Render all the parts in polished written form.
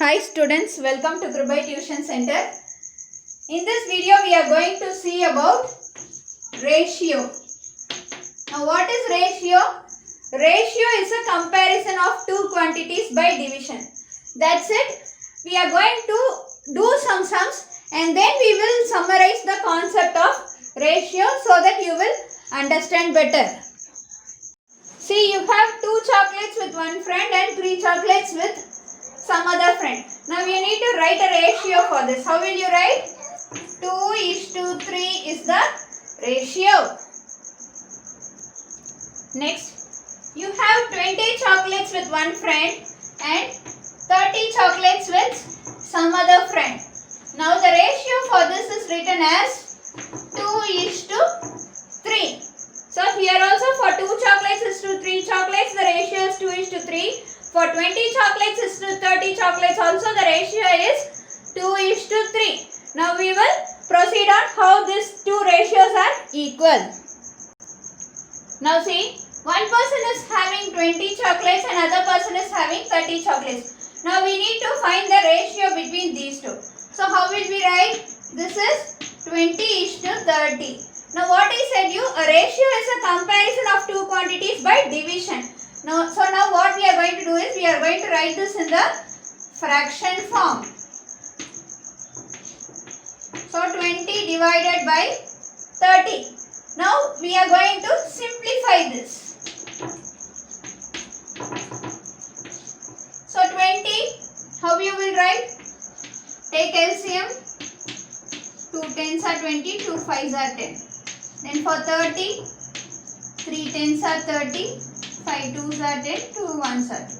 Hi students, welcome to Krubai Tuition Center. In this video we are going to see about ratio. Now what is ratio? Ratio is a comparison of two quantities by division. That's it. We are going to do some sums and then we will summarize the concept of ratio so that you will understand better. See, you have 2 chocolates with one friend and 3 chocolates with some other friend. Now you need to write a ratio for this. How will you write? 2:3 is the ratio. Next, you have 20 chocolates with one friend and 30 chocolates with some other friend. Now the ratio for this is written as 2:3. So here also for 2 chocolates is to 3 chocolates, the ratio is 2:3. For 20 chocolates is to 30 chocolates also the ratio is 2:3. Now we will proceed on how these two ratios are equal. Now see, one person is having 20 chocolates and other person is having 30 chocolates. Now we need to find the ratio between these two. So how will we write? This is 20:30. Now what I said you, a ratio is a comparison of two quantities by division. So now what we are going to do is, we are going to write this in the fraction form. So 20 divided by 30. Now we are going to simplify this. So 20, how you will write? Take LCM. 2 tens are 20, 2 fives are 10. Then for 30, 3 tens are 30. 5 twos are 10, 2 ones are 2.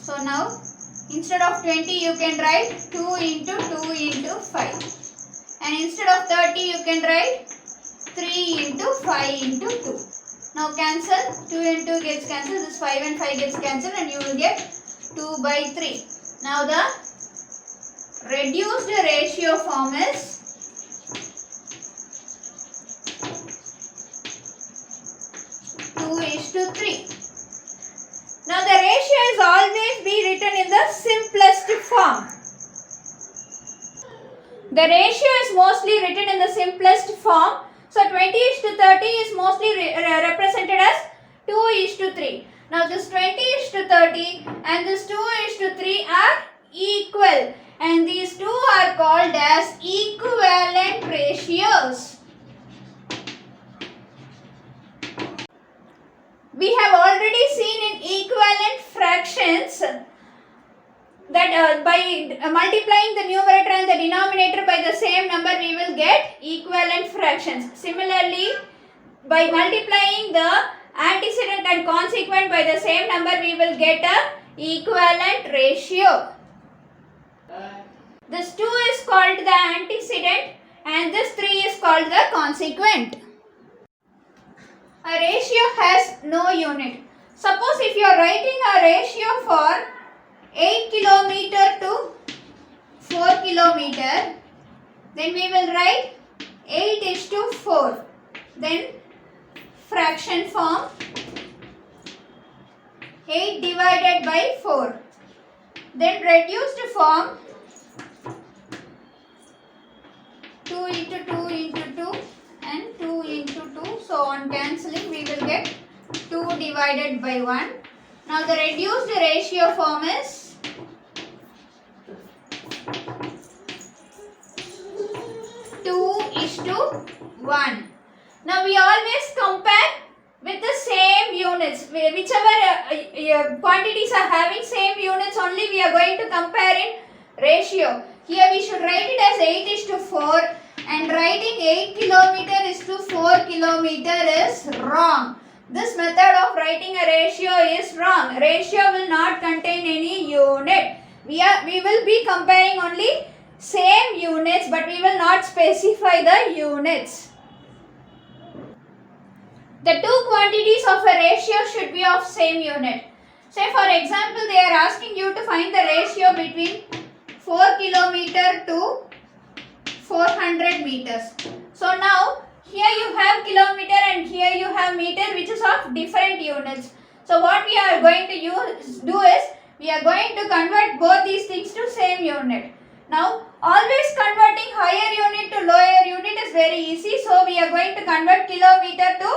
So now instead of 20 you can write 2 into 2 into 5. And instead of 30 you can write 3 into 5 into 2. Now cancel, 2 and 2 gets cancelled, this 5 and 5 gets cancelled and you will get 2 by 3. Now the reduced ratio form is 2:3. Now the ratio is always be written in the simplest form. The ratio is mostly written in the simplest form. So 20:30 is mostly represented as 2:3. Now this 20:30 and this 2:3 are equal and these two are called as equivalent ratios. We have already seen in equivalent fractions that by multiplying the numerator and the denominator by the same number we will get equivalent fractions. Similarly, by multiplying the antecedent and consequent by the same number we will get a equivalent ratio. This 2 is called the antecedent and this 3 is called the consequent. A ratio has no unit. Suppose if you are writing a ratio for 8 kilometer to 4 kilometer, then we will write 8:4. Then fraction form 8 divided by 4. Then reduced form 2 into 2 into 2 and 2 into 2. So on cancelling we will get 2 divided by 1. Now the reduced ratio form is 2:1. Now we always compare with the same units. Whichever quantities are having same units only we are going to compare in ratio. Here we should write it as 8:4 and writing 8 kilometer is to 4 kilometer is wrong. This method of writing a ratio is wrong. Ratio will not contain any unit. We will be comparing only same units but we will not specify the units. The two quantities of a ratio should be of same unit. Say for example they are asking you to find the ratio between 4 kilometer to 400 meters. So now here you have kilometer and here you have meter which is of different units. So what we are going to do is we are going to convert both these things to same unit. Now, always converting higher unit to lower unit is very easy. So, we are going to convert kilometer to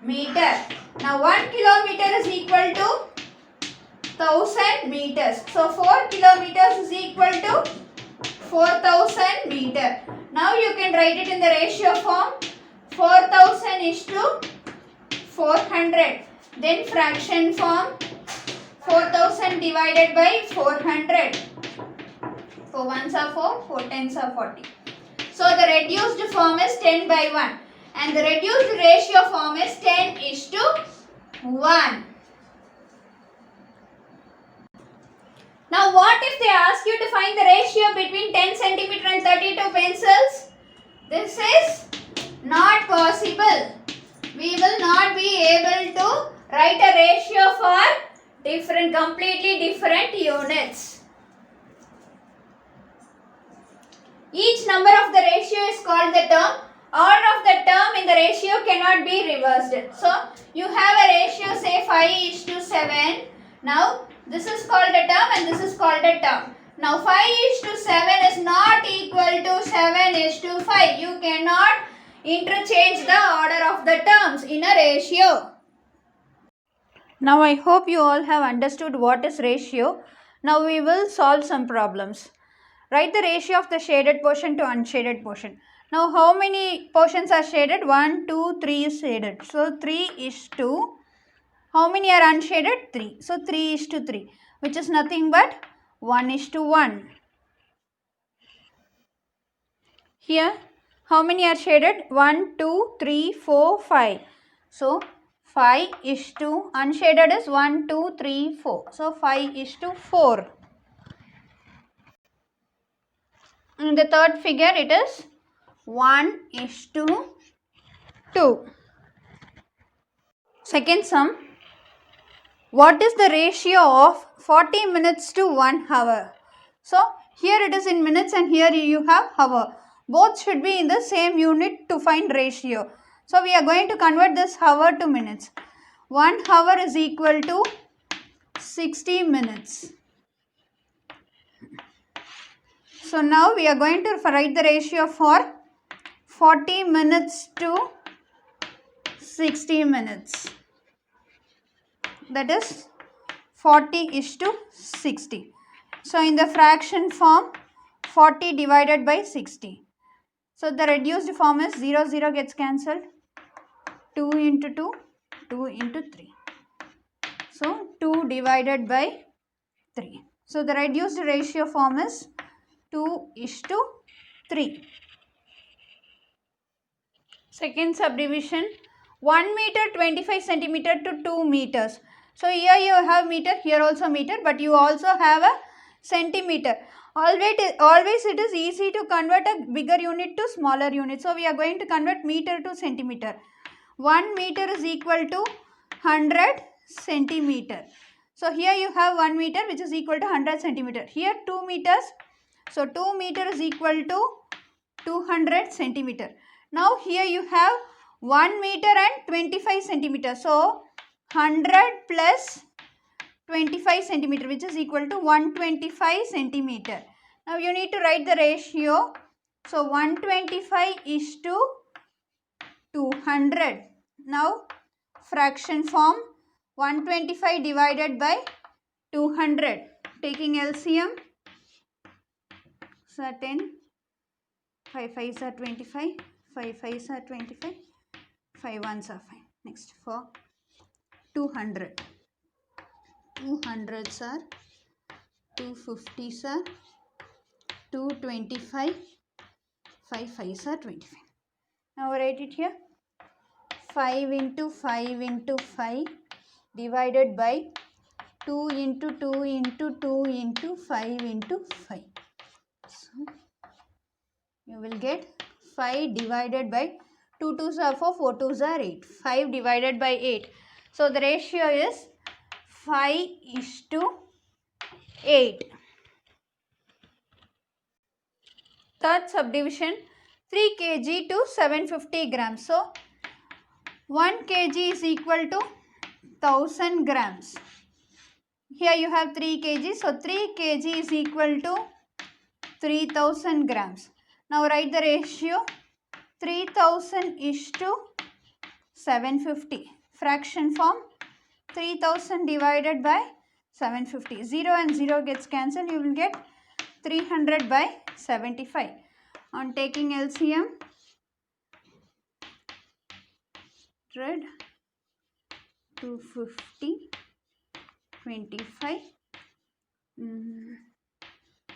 meter. Now, 1 kilometer is equal to 1000 meters. So, 4 kilometers is equal to 4000 meter. Now, you can write it in the ratio form. 4000 is to 400. Then, fraction form. 4000 divided by 400. 4 ones are 4, 4 tens are 40. So the reduced form is 10 by 1 and the reduced ratio form is 10 is to 1. Now what if they ask you to find the ratio between 10 centimeter and 32 pencils? This is not possible. We will not be able to write a ratio for completely different units. Each number of the ratio is called the term. Order of the term in the ratio cannot be reversed. So, you have a ratio say 5 is to 7. Now, this is called a term and this is called a term. Now, 5 is to 7 is not equal to 7 is to 5. You cannot interchange the order of the terms in a ratio. Now, I hope you all have understood what is ratio. Now, we will solve some problems. Write the ratio of the shaded portion to unshaded portion. Now, how many portions are shaded? 1, 2, 3 is shaded. So, 3 is to, how many are unshaded? 3. So, 3 is to 3, which is nothing but 1 is to 1. Here, how many are shaded? 1, 2, 3, 4, 5. So, 5 is to, unshaded is 1, 2, 3, 4. So, 5 is to 4. In the third figure, it is 1 is to 2. Second sum, what is the ratio of 40 minutes to 1 hour? So, here it is in minutes and here you have hour. Both should be in the same unit to find ratio. So, we are going to convert this hour to minutes. 1 hour is equal to 60 minutes. So, now we are going to write the ratio for 40 minutes to 60 minutes. That is 40 is to 60. So, in the fraction form, 40 divided by 60. So, the reduced form is 0, 0 gets cancelled. 2 into 2, 2 into 3. So, 2 divided by 3. So, the reduced ratio form is 2 is to 3. Second subdivision, 1 meter 25 centimeter to 2 meters. So, here you have meter, here also meter, but you also have a centimeter. Always it is easy to convert a bigger unit to smaller unit. So, we are going to convert meter to centimeter. 1 meter is equal to 100 centimeter. So, here you have 1 meter which is equal to 100 centimeter. Here 2 meters. So, 2 meter is equal to 200 centimeter. Now, here you have 1 meter and 25 centimeter. So, 100 plus 25 centimeter which is equal to 125 centimeter. Now, you need to write the ratio. So, 125 is to 200. Now, fraction form 125 divided by 200. Taking LCM. So, 10, 5 5s are 25, 5 5s are 25, 5 1s are 5. Next for 200. 200s are 250s are 225, 5 5s are 25. Now, write it here. 5 into 5 into 5 divided by 2 into 2 into 2 into 5 into 5. So, you will get 5 divided by 2 2s are 4, 4 2s are 8. 5 divided by 8. So, the ratio is 5 is to 8. Third subdivision, 3 kg to 750 grams. So, 1 kg is equal to 1000 grams. Here you have 3 kg. So 3 kg is equal to 3000 grams. Now write the ratio. 3000 is to 750. Fraction form. 3000 divided by 750. 0 and 0 gets cancelled. You will get 300 by 75. On taking LCM, 100, 250, 25,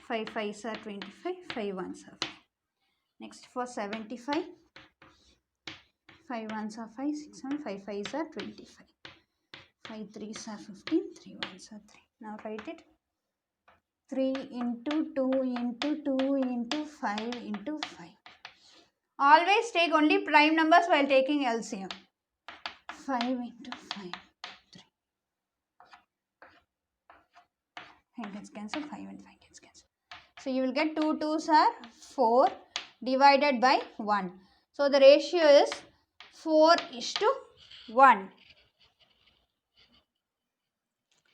5 5s are 25, 5 1s are 5. Next for 75, 5 1s are 5, 6 7, 5 5s are 25, 5 3s are 15, 3 1s are 3. Now write it. 3 into 2 into 2 into 5 into 5. Always take only prime numbers while taking LCM. 5 into 5, 3. 5 gets cancelled, 5 and 5 gets cancelled. So you will get 2 2s are 4 divided by 1. So the ratio is 4 is to 1.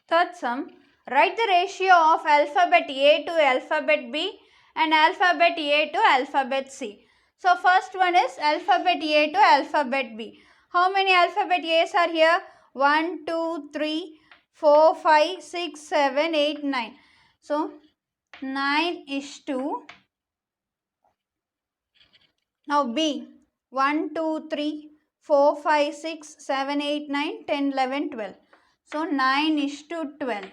Third sum, write the ratio of alphabet A to alphabet B and alphabet A to alphabet C. So first one is alphabet A to alphabet B. How many alphabet A's are here? 1, 2, 3, 4, 5, 6, 7, 8, 9. So 9 is to, now B, 1, 2, 3, 4, 5, 6, 7, 8, 9, 10, 11, 12. So 9 is to 12.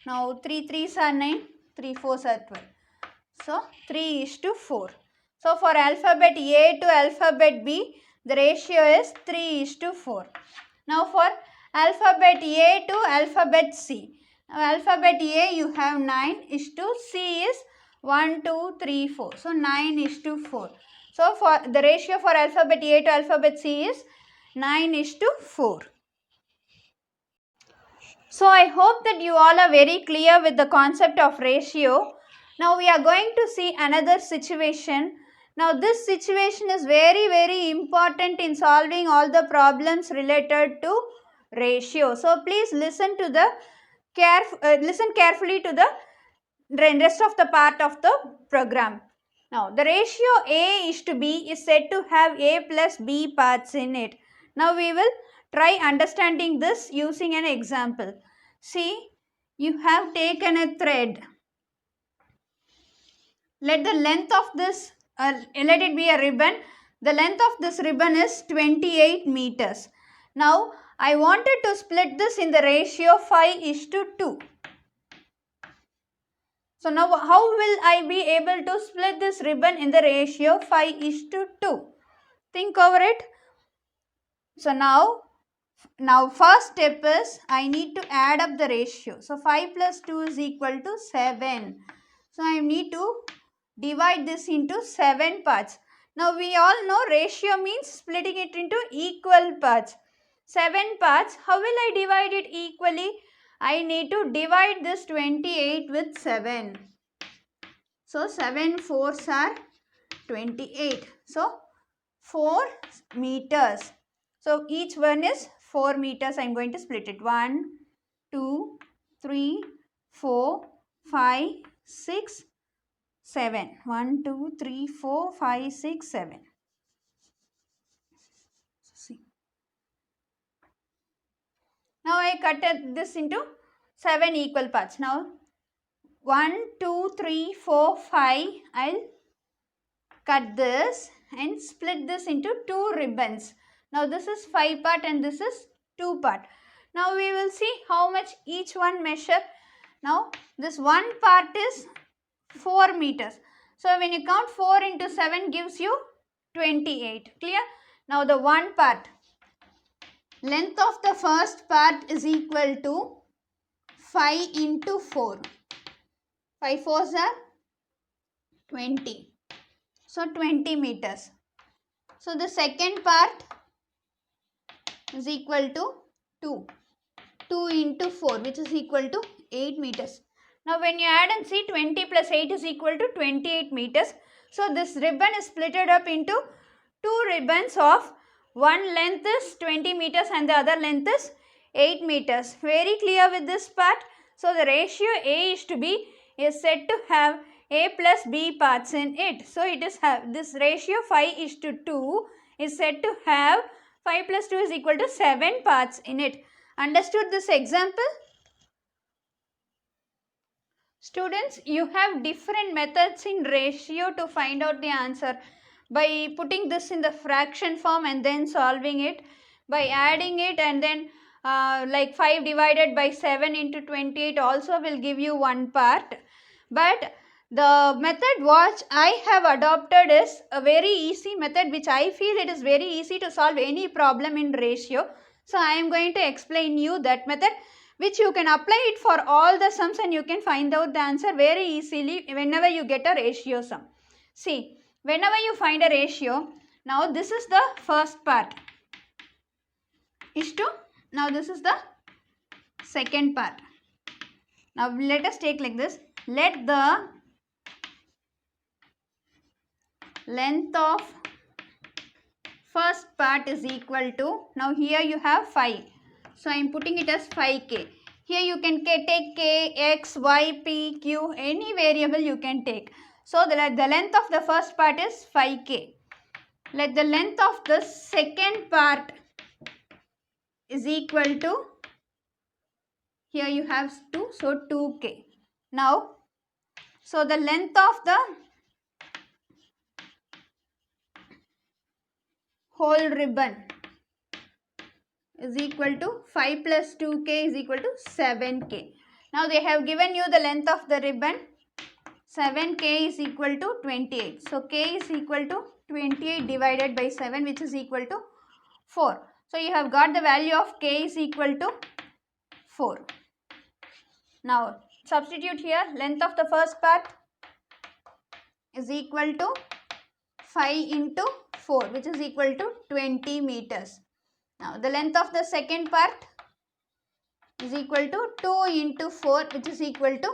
Now 3 3s are 9, 3 4s are 12. So 3 is to 4. So for alphabet A to alphabet B, the ratio is 3 is to 4. Now for alphabet A to alphabet C. Now alphabet A you have 9 is to, C is 1, 2, 3, 4. So 9 is to 4. So for the ratio for alphabet A to alphabet C is 9 is to 4. So I hope that you all are very clear with the concept of ratio. Now we are going to see another situation. Now this situation is very important in solving all the problems related to ratio. So please listen to the listen carefully to the rest of the part of the program. Now the ratio A is to B is said to have A plus B parts in it. Now we will try understanding this using an example. See, you have taken a thread. Let the length of this, let it be a ribbon. The length of this ribbon is 28 meters. Now I wanted to split this in the ratio 5 is to 2. So now how will I be able to split this ribbon in the ratio 5 is to 2? Think over it. So now first step is I need to add up the ratio. So 5 plus 2 is equal to 7. So I need to divide this into 7 parts. Now we all know ratio means splitting it into equal parts. 7 parts. How will I divide it equally? I need to divide this 28 with 7. So 7 4s are 28. So 4 meters. So each one is 4 meters. I am going to split it. 1, 2, 3, 4, 5, 6, 7. 1, 2, 3, 4, 5, 6, 7. See. Now I cut this into 7 equal parts. Now 1, 2, 3, 4, 5. I'll cut this and split this into 2 ribbons. Now this is 5 part and this is 2 part. Now we will see how much each one measure. Now this one part is 4 meters. So when you count 4 into 7 gives you 28. Clear? Now the one part. Length of the first part is equal to 5 into 4. 5 4s are 20. So 20 meters. So the second part is equal to 2. 2 into 4 which is equal to 8 meters. Now when you add and see 20 plus 8 is equal to 28 meters. So this ribbon is splitted up into 2 ribbons of one length is 20 meters and the other length is 8 meters. Very clear with this part. So the ratio A is to B is said to have A plus B parts in it. So it is this ratio 5 is to 2 is said to have 5 plus 2 is equal to 7 parts in it. Understood this example? Students, you have different methods in ratio to find out the answer. By putting this in the fraction form and then solving it, by adding it and then like 5 divided by 7 into 28 also will give you one part. But the method what I have adopted is a very easy method which I feel it is very easy to solve any problem in ratio. So I am going to explain you that method, which you can apply it for all the sums and you can find out the answer very easily whenever you get a ratio sum. See, whenever you find a ratio, now this is the first part is to, now this is the second part. Now let us take like this, let the length of first part is equal to, now here you have 5. So I am putting it as 5k. Here you can take k, x, y, p, q, any variable you can take. So the length of the first part is 5k. Let the length of the second part is equal to, here you have 2, so 2k. Now, so the length of the whole ribbon is equal to 5 plus 2k is equal to 7k. Now they have given you the length of the ribbon. 7k is equal to 28. So k is equal to 28 divided by 7, which is equal to 4. So you have got the value of k is equal to 4. Now substitute here, length of the first part is equal to 5 into 4, which is equal to 20 meters. Now the length of the second part is equal to 2 into 4, which is equal to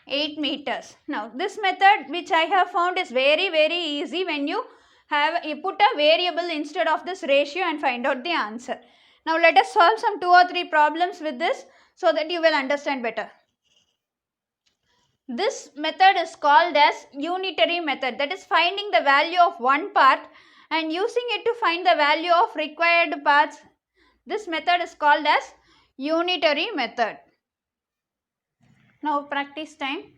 8 meters. Now this method which I have found is very easy when you put a variable instead of this ratio and find out the answer. Now let us solve some 2 or 3 problems with this so that you will understand better. This method is called as unitary method, that is finding the value of one part and using it to find the value of required parts. This method is called as unitary method. Now practice time.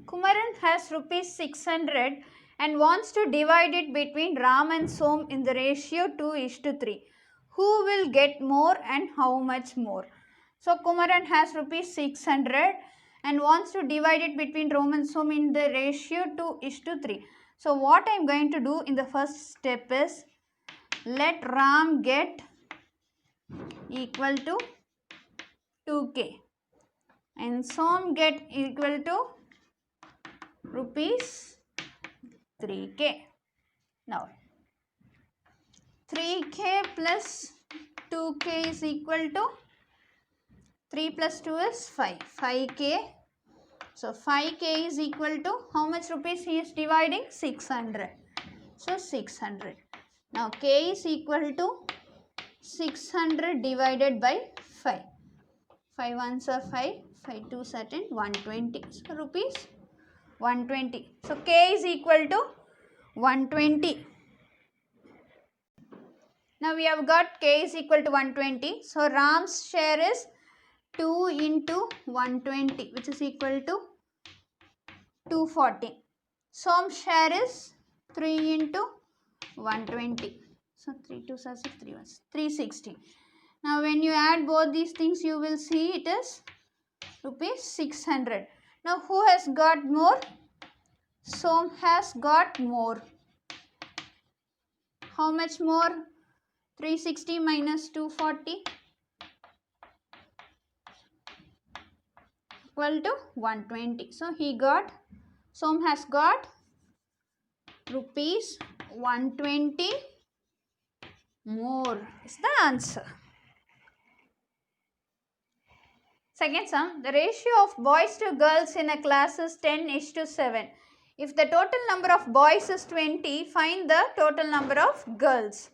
Kumaran has rupees 600 and wants to divide it between Ram and Som in the ratio 2:3. Who will get more and how much more? So Kumaran has rupees 600 and wants to divide it between Ram and Som in the ratio 2:3. So what I am going to do in the first step is, let Ram get equal to 2k and Som get equal to rupees 3k. Now 3k plus 2k is equal to 3 plus 2 is 5, 5k. So 5k is equal to how much rupees he is dividing? 600. So 600. Now k is equal to 600 divided by 5. 5 ones are 5, 5 2s are 10, 120. So rupees 120. So k is equal to 120. Now we have got k is equal to 120. So Ram's share is 2 into 120, which is equal to 240. Som's share is 3 into 120. So 3 2s are 6, 3 1s, 360. Now when you add both these things, you will see it is rupees 600. Now who has got more? Som has got more. How much more? 360 minus 240 equal to 120. So Som has got rupees 120 more is the answer. Second sum, the ratio of boys to girls in a class is 10:7. If the total number of boys is 20, find the total number of girls.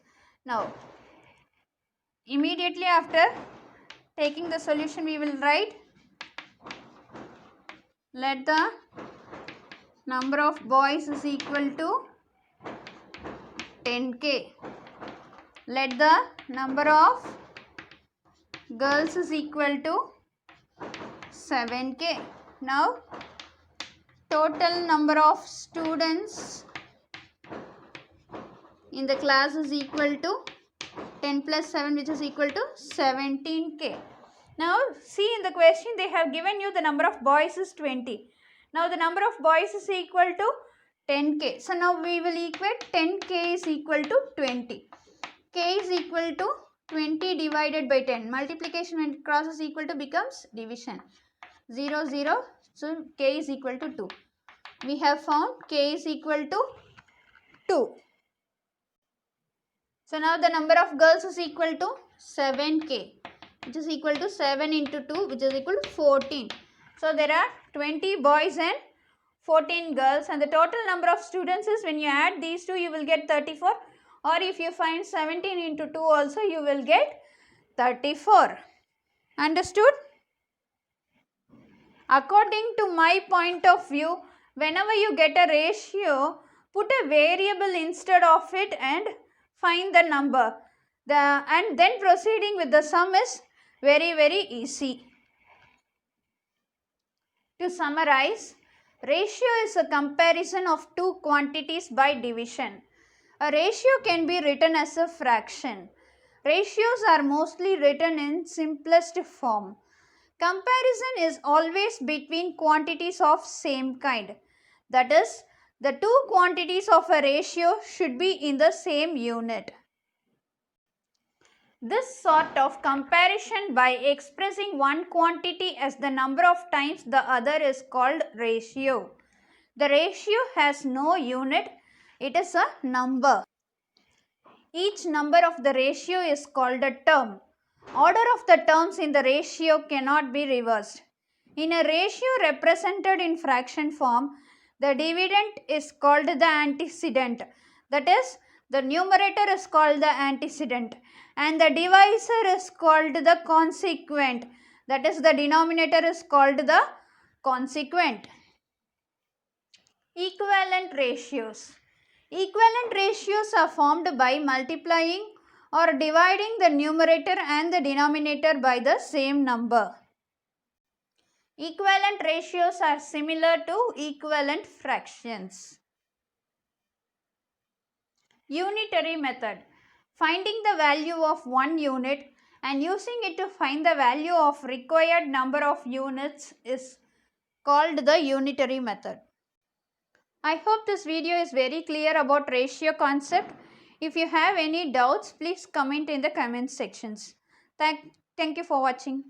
Now, immediately after Taking the solution, we will write, let the number of boys is equal to 10k. Let the number of girls is equal to 7k. Now, total number of students in the class is equal to 10 plus 7, which is equal to 17k. Now, see in the question they have given you the number of boys is 20. Now, the number of boys is equal to 10k. So, now we will equate 10k is equal to 20. K is equal to 20 divided by 10. Multiplication when it crosses equal to becomes division. 0, 0. So, k is equal to 2. We have found k is equal to 2. So, now the number of girls is equal to 7k, which is equal to 7 into 2, which is equal to 14. So, there are 20 boys and 14 girls, and the total number of students is, when you add these two, you will get 34, or if you find 17 into 2 also, you will get 34. Understood? According to my point of view, whenever you get a ratio, put a variable instead of it and find the number. And then proceeding with the sum is very, very easy. To summarize, ratio is a comparison of two quantities by division. A ratio can be written as a fraction. Ratios are mostly written in simplest form. Comparison is always between quantities of same kind. That is, the two quantities of a ratio should be in the same unit. This sort of comparison by expressing one quantity as the number of times the other is called ratio. The ratio has no unit, it is a number. Each number of the ratio is called a term. Order of the terms in the ratio cannot be reversed. In a ratio represented in fraction form, the dividend is called the antecedent. That is, the numerator is called the antecedent and the divisor is called the consequent. That is, the denominator is called the consequent. Equivalent ratios. Equivalent ratios are formed by multiplying or dividing the numerator and the denominator by the same number. Equivalent ratios are similar to equivalent fractions. Unitary method. Finding the value of one unit and using it to find the value of required number of units is called the unitary method. I hope this video is very clear about ratio concept. If you have any doubts, please comment in the comment sections. Thank you for watching.